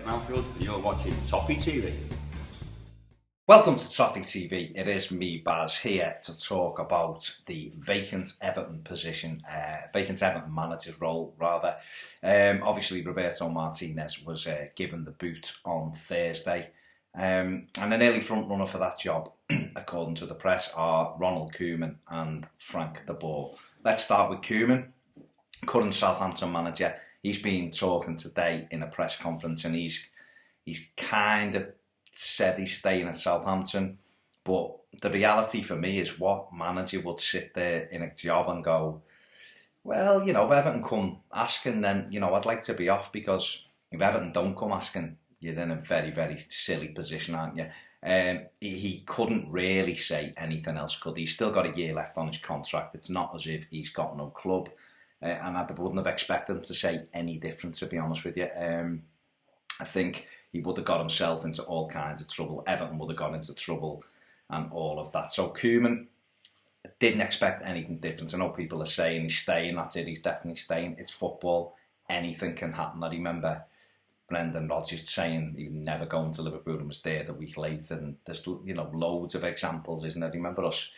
Mountfield and you're watching Toffee TV. Welcome to Toffee TV. It is me, Baz, here to talk about the vacant Everton position, vacant Everton manager's role, rather. Obviously, Roberto Martinez was given the boot on Thursday. And an early front runner for that job, according to the press, are Ronald Koeman and Frank de Boer. Let's start with Koeman, current Southampton manager. He's been talking today in a press conference, and he's kind of said he's staying at Southampton, but the reality for me is, what manager would sit there in a job and go, well, you know, if Everton come asking, then, you know, I'd like to be off, because if Everton don't come asking, you're in a very, very silly position, aren't you? He couldn't really say anything else, could he? He's still got a year left on his contract. It's not as if he's got no club, and I wouldn't have expected him to say any different, to be honest with you. I think he would have got himself into all kinds of trouble. Everton would have got into trouble and all of that. So Koeman didn't expect anything different. I know people are saying he's staying, that's it, he's definitely staying. It's football, anything can happen. I remember Brendan Rodgers saying he would never go into Liverpool and was there the week later. And there's, you know, loads of examples, isn't there? Remember us,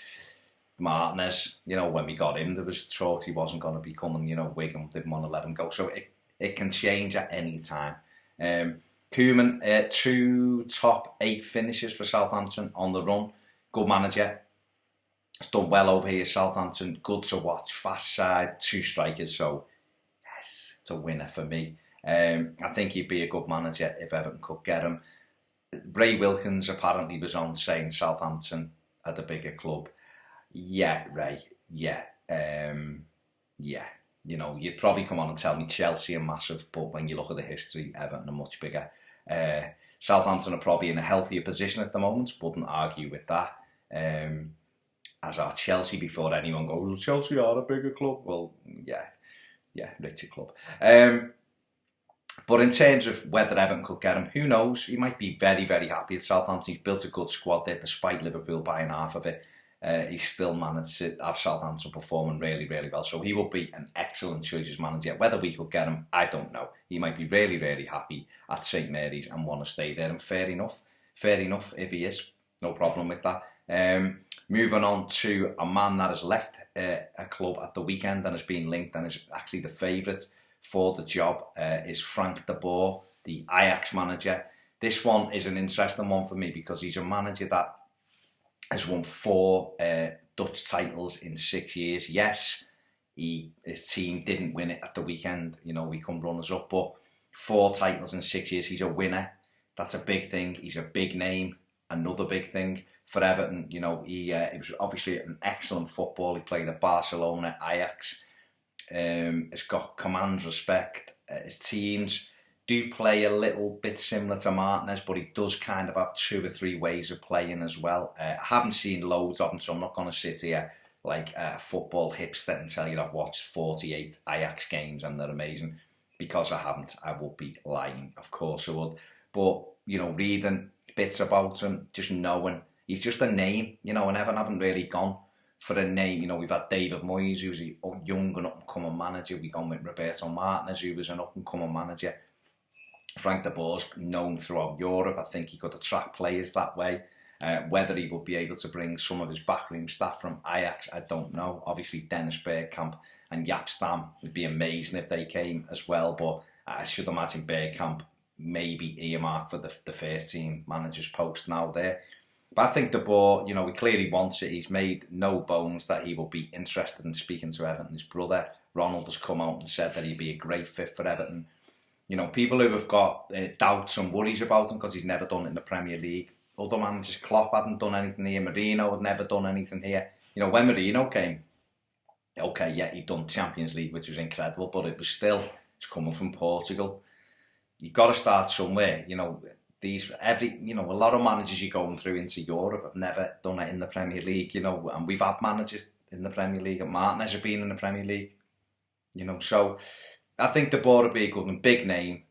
Martinez, you know, when we got him, there was talks he wasn't going to be coming, you know, Wigan didn't want to let him go. So it can change at any time. Koeman, 2 top 8 finishes for Southampton on the run. Good manager. He's done well over here, Southampton. Good to watch. Fast side, 2 strikers. So, yes, it's a winner for me. I think he'd be a good manager if Everton could get him. Ray Wilkins apparently was on saying Southampton are the bigger club. Yeah, Ray. Yeah. Yeah. You know, you'd probably come on and tell me Chelsea are massive, but when you look at the history, Everton are much bigger. Southampton are probably in a healthier position at the moment, wouldn't argue with that. As are Chelsea, before anyone goes, well, Chelsea are a bigger club. Well, yeah, richer club. But in terms of whether Everton could get him, who knows? He might be very, very happy at Southampton. He's built a good squad there, despite Liverpool buying half of it. He's still managed to have Southampton performing really, really well. So he will be an excellent choice as manager. Whether we could get him, I don't know. He might be really, really happy at St Mary's and want to stay there. And fair enough if he is. No problem with that. Moving on to a man that has left a club at the weekend and has been linked and is actually the favourite for the job, is Frank de Boer, the Ajax manager. This one is an interesting one for me, because he's a manager that has won 4 Dutch titles in 6 years. Yes, his team didn't win it at the weekend. You know, we come runners up, but 4 titles in 6 years. He's a winner. That's a big thing. He's a big name. Another big thing for Everton. You know, he was obviously an excellent football. He played at Barcelona, Ajax. He's got command respect. His teams do play a little bit similar to Martinez, but he does kind of have 2 or 3 ways of playing as well. I haven't seen loads of them, so I'm not going to sit here like a football hipster and tell you I've watched 48 Ajax games and they're amazing, because I haven't. I would be lying, of course I would. But, you know, reading bits about him, just knowing, he's just a name, you know, and Everton haven't really gone for a name. You know, we've had David Moyes, who's a young and up-and-coming manager. We've gone with Roberto Martinez, who was an up-and-coming manager. Frank de Boer's known throughout Europe. I think he could attract players that way. Whether he would be able to bring some of his backroom staff from Ajax, I don't know. Obviously, Dennis Bergkamp and Jaap Stam would be amazing if they came as well. But I should imagine Bergkamp may be earmarked for the first team manager's post now there. But I think de Boer, you know, he clearly wants it. He's made no bones that he will be interested in speaking to Everton. His brother, Ronald, has come out and said that he'd be a great fit for Everton. You know, people who have got doubts and worries about him because he's never done it in the Premier League. Other managers, Klopp hadn't done anything here. Mourinho had never done anything here. You know, when Mourinho came, okay, yeah, he'd done Champions League, which was incredible, but it was still, it's coming from Portugal. You've got to start somewhere. You know, a lot of managers you're going through into Europe have never done it in the Premier League, you know, and we've had managers in the Premier League, and Martinez have been in the Premier League, you know, so I think de Boer would be a good and big name.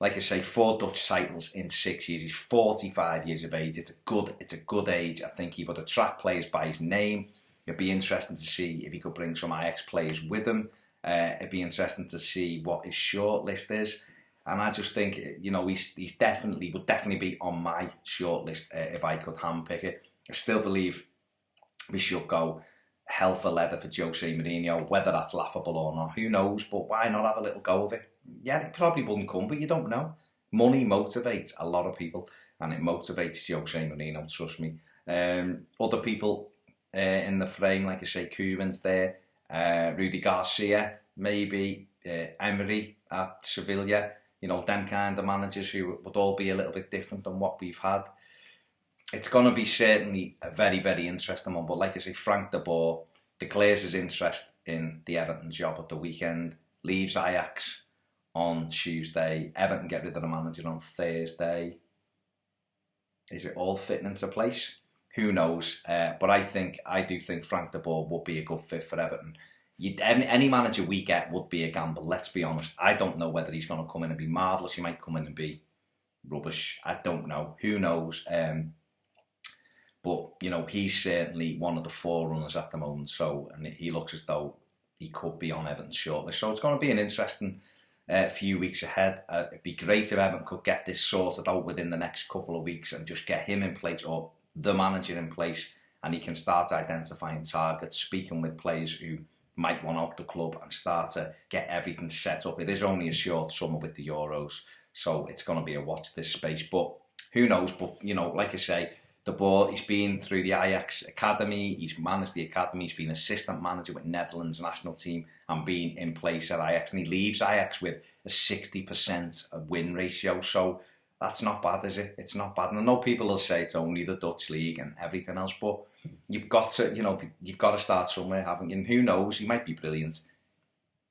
Like I say, 4 Dutch titles in 6 years. He's 45 years of age. It's a good age. I think he would attract players by his name. It'd be interesting to see if he could bring some Ajax players with him. It'd be interesting to see what his shortlist is. And I just think, he's definitely would definitely be on my shortlist if I could handpick it. I still believe we should go hell for leather for Jose Mourinho. Whether that's laughable or not, who knows? But why not have a little go of it? Yeah, it probably wouldn't come, but you don't know. Money motivates a lot of people, and it motivates Jose Mourinho, trust me. Other people in the frame, like I say, Koeman's there, Rudy Garcia, maybe Emery at Sevilla. Them kind of managers who would all be a little bit different than what we've had. It's going to be certainly a very, very interesting one. But like I say, Frank de Boer declares his interest in the Everton job at the weekend, leaves Ajax on Tuesday. Everton get rid of the manager on Thursday. Is it all fitting into place? Who knows? But I do think Frank de Boer would be a good fit for Everton. Any manager we get would be a gamble, let's be honest. I don't know whether he's going to come in and be marvellous. He might come in and be rubbish. I don't know. Who knows? But, he's certainly one of the forerunners at the moment. And he looks as though he could be on Everton's shortlist. So it's going to be an interesting few weeks ahead. It'd be great if Everton could get this sorted out within the next couple of weeks and just get him in place, or the manager in place, and he can start identifying targets, speaking with players who might want out the club, and start to get everything set up. It is only a short summer with the Euros, so it's going to be a watch this space. But who knows? But, like I say, de Boer, he's been through the Ajax Academy, he's managed the Academy, he's been assistant manager with Netherlands national team and been in place at Ajax, and he leaves Ajax with a 60% win ratio. So that's not bad, is it? It's not bad. And I know people will say it's only the Dutch league and everything else, but you've got to start somewhere, haven't you? And who knows? He might be brilliant.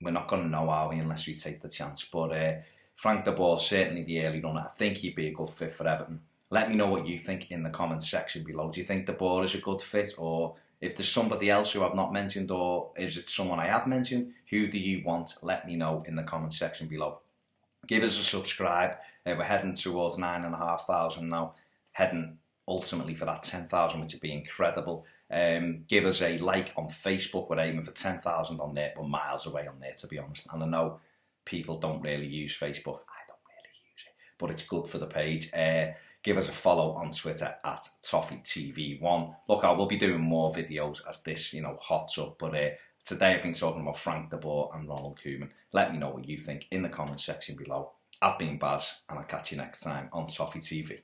We're not going to know, are we, unless we take the chance. But Frank de Boer, certainly the early runner. I think he'd be a good fit for Everton. Let me know what you think in the comments section below. Do you think de Boer is a good fit, or if there's somebody else who I've not mentioned, or is it someone I have mentioned? Who do you want? Let me know in the comments section below. Give us a subscribe. We're heading towards 9,500 now, heading ultimately for that 10,000, which would be incredible. Give us a like on Facebook. We're aiming for 10,000 on there. We're miles away on there, to be honest. And I know people don't really use Facebook. I don't really use it, but it's good for the page. Give us a follow on Twitter at Toffee TV 1. Look, I will be doing more videos as this, hots up. But today I've been talking about Frank de Boer and Ronald Koeman. Let me know what you think in the comments section below. I've been Baz, and I'll catch you next time on Toffee TV.